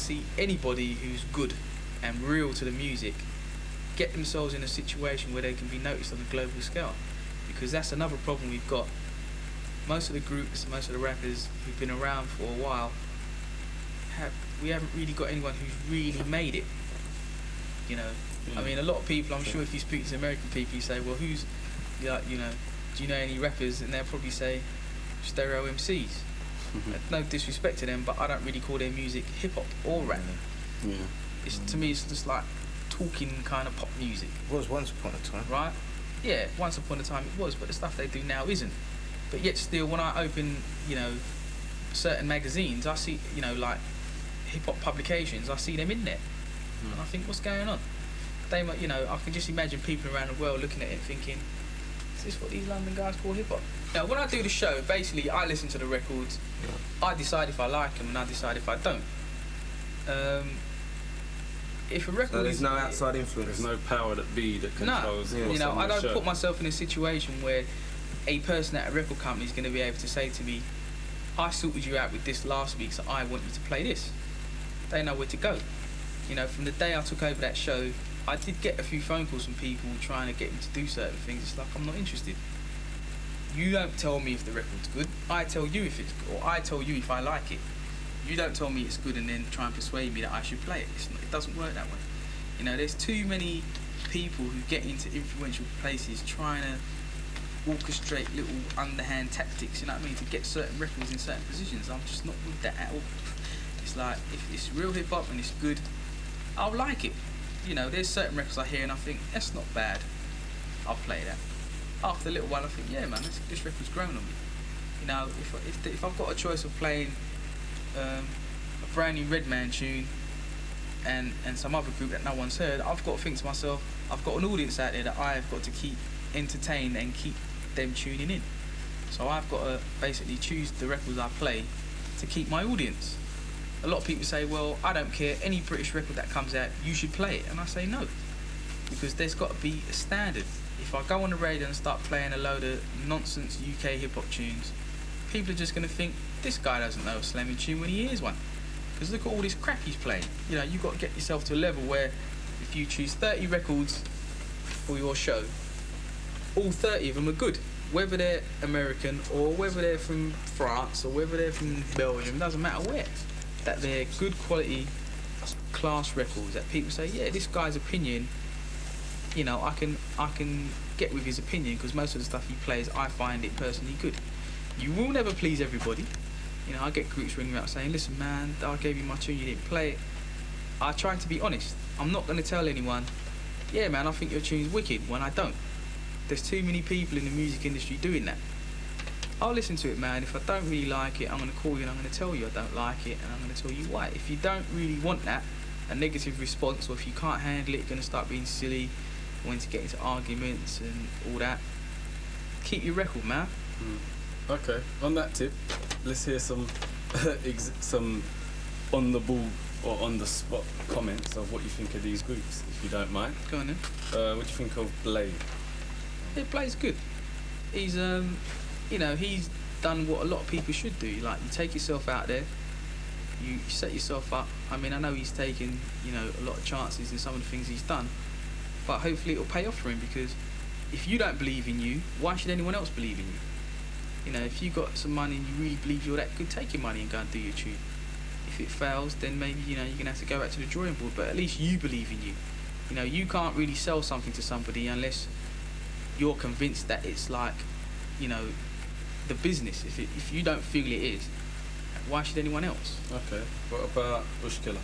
see anybody who's good and real to the music get themselves in a situation where they can be noticed on a global scale, because that's another problem we've got. Most of the groups, most of the rappers who've been around for a while, we haven't really got anyone who's really made it. You know, I mean, a lot of people, I'm sure if you speak to American people, you say, well, who's, you know, do you know any rappers? And they'll probably say Stereo MCs. No disrespect to them, but I don't really call their music hip hop or rap. Yeah. To me, it's just like talking kind of pop music. It was once upon a time. Right? Yeah, once upon a time it was, but the stuff they do now isn't. But yet still, when I open, you know, certain magazines, I see, you know, like hip-hop publications, I see them in there. And I think, what's going on? They might, you know, I can just imagine people around the world looking at it thinking, is this what these London guys call hip-hop? Now, when I do the show, basically, I listen to the records, I decide if I like them, and I decide if I don't. If a record so there's is, no outside influence. There's no power that be that controls. No, you know, I don't put myself in a situation where a person at a record company is going to be able to say to me, I sorted you out with this last week, so I want you to play this. They know where to go. You know, from the day I took over that show, I did get a few phone calls from people trying to get me to do certain things. It's like, I'm not interested. You don't tell me if the record's good. I tell you if it's good, or I tell you if I like it. You don't tell me it's good and then try and persuade me that I should play it. It doesn't work that way. You know, there's too many people who get into influential places trying to orchestrate little underhand tactics, you know what I mean, to get certain records in certain positions. I'm just not with that at all. It's like, if it's real hip hop and it's good, I'll like it. You know, there's certain records I hear and I think, that's not bad, I'll play that. After a little while I think, yeah man, this record's grown on me. You know, if I've got a choice of playing a brand new Redman tune and some other group that no one's heard, I've got to think to myself, I've got an audience out there that I've got to keep entertained and keep them tuning in. So I've got to basically choose the records I play to keep my audience. A lot of people say, well, I don't care, any British record that comes out, you should play it. And I say no, because there's got to be a standard. If I go on the radio and start playing a load of nonsense UK hip-hop tunes, people are just going to think, this guy doesn't know a slamming tune when he hears one. Because look at all this crap he's playing. You know, you've got to get yourself to a level where if you choose 30 records for your show, all 30 of them are good. Whether they're American or whether they're from France or whether they're from Belgium, doesn't matter where. That they're good quality class records that people say, yeah, this guy's opinion, you know, I can get with his opinion because most of the stuff he plays, I find it personally good. You will never please everybody. You know, I get groups ringing me up saying, listen man, I gave you my tune, you didn't play it. I try to be honest. I'm not going to tell anyone, yeah man, I think your tune's wicked, when I don't. There's too many people in the music industry doing that. I'll listen to it man, if I don't really like it, I'm going to call you and I'm going to tell you I don't like it and I'm going to tell you why. If you don't really want that, a negative response, or if you can't handle it, you're going to start being silly, going to get into arguments and all that, keep your record man. Okay, on that tip, let's hear some some on the ball or on the spot comments of what you think of these groups, if you don't mind. Go on then. What do you think of Blade? Yeah, Blade's good. He's you know, he's done what a lot of people should do. Like, you take yourself out there, you set yourself up. I mean, I know he's taken, you know, a lot of chances in some of the things he's done, but hopefully it'll pay off for him, because if you don't believe in you, why should anyone else believe in you? You know, if you got some money and you really believe you're that good, take your money and go and do your tune. If it fails, then maybe, you know, you're going to have to go back to the drawing board, but at least you believe in you. You know, you can't really sell something to somebody unless you're convinced that it's like, you know, the business. If you don't feel it is, why should anyone else? Okay, what about Bushkiller?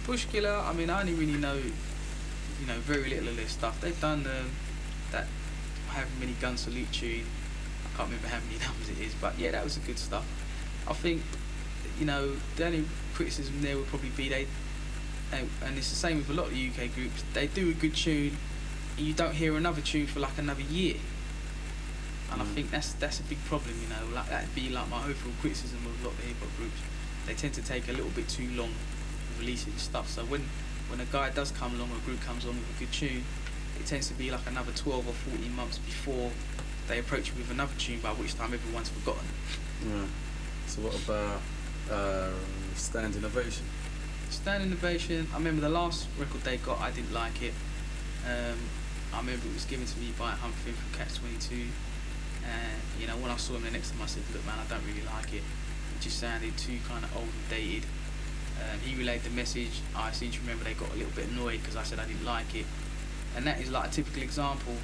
Bushkiller, I mean, I only really know, you know, very little of their stuff. They've done that however many gun salute tune. I can't remember how many numbers it is, but yeah, that was a good stuff. I think, you know, the only criticism there would probably be and it's the same with a lot of UK groups, they do a good tune and you don't hear another tune for like another year. And I think that's a big problem, you know. Like, that'd be like my overall criticism of a lot of the hip hop groups. They tend to take a little bit too long releasing stuff. So when a guy does come along, or a group comes along with a good tune, it tends to be like another 12 or 14 months before they approach you with another tune, by which time everyone's forgotten. Yeah. So what about Stand Innovation? Standing Ovation, I remember the last record they got, I didn't like it. I remember it was given to me by Humphrey from Catch 22. And, you know, when I saw him the next time, I said, look, man, I don't really like it. It just sounded too kind of old and dated. He relayed the message. I seem to remember they got a little bit annoyed because I said I didn't like it. And that is like a typical example.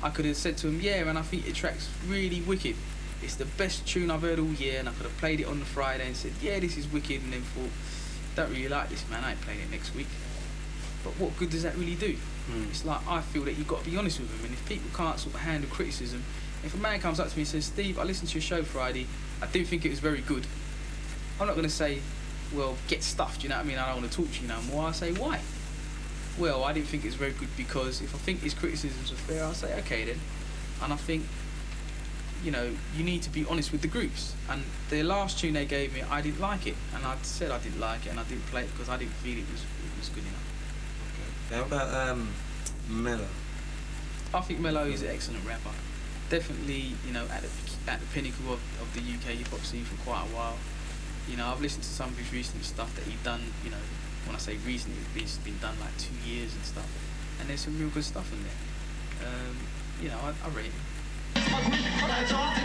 I could have said to him, yeah, and I think your track's really wicked. It's the best tune I've heard all year, and I could have played it on the Friday and said, yeah, this is wicked, and then thought, don't really like this, man, I ain't playing it next week. But what good does that really do? It's like, I feel that you've got to be honest with them, and if people can't sort of handle criticism, if a man comes up to me and says, Steve, I listened to your show Friday, I didn't think it was very good, I'm not going to say, well, get stuffed, you know what I mean, I don't want to talk to you no more. I say, why? Well, I didn't think it was very good because if I think his criticisms are fair, I'll say, okay then. And I think, you know, you need to be honest with the groups. And the last tune they gave me, I didn't like it. And I said I didn't like it, and I didn't play it because I didn't feel it was good enough. Okay. How about Mello? I think Mello is an excellent rapper. Definitely, you know, at the pinnacle of the UK hip hop scene for quite a while. You know, I've listened to some of his recent stuff that he's done, you know, when I say recently, it's been done like 2 years and stuff. And there's some real good stuff in there. You know, I rate him. That's off the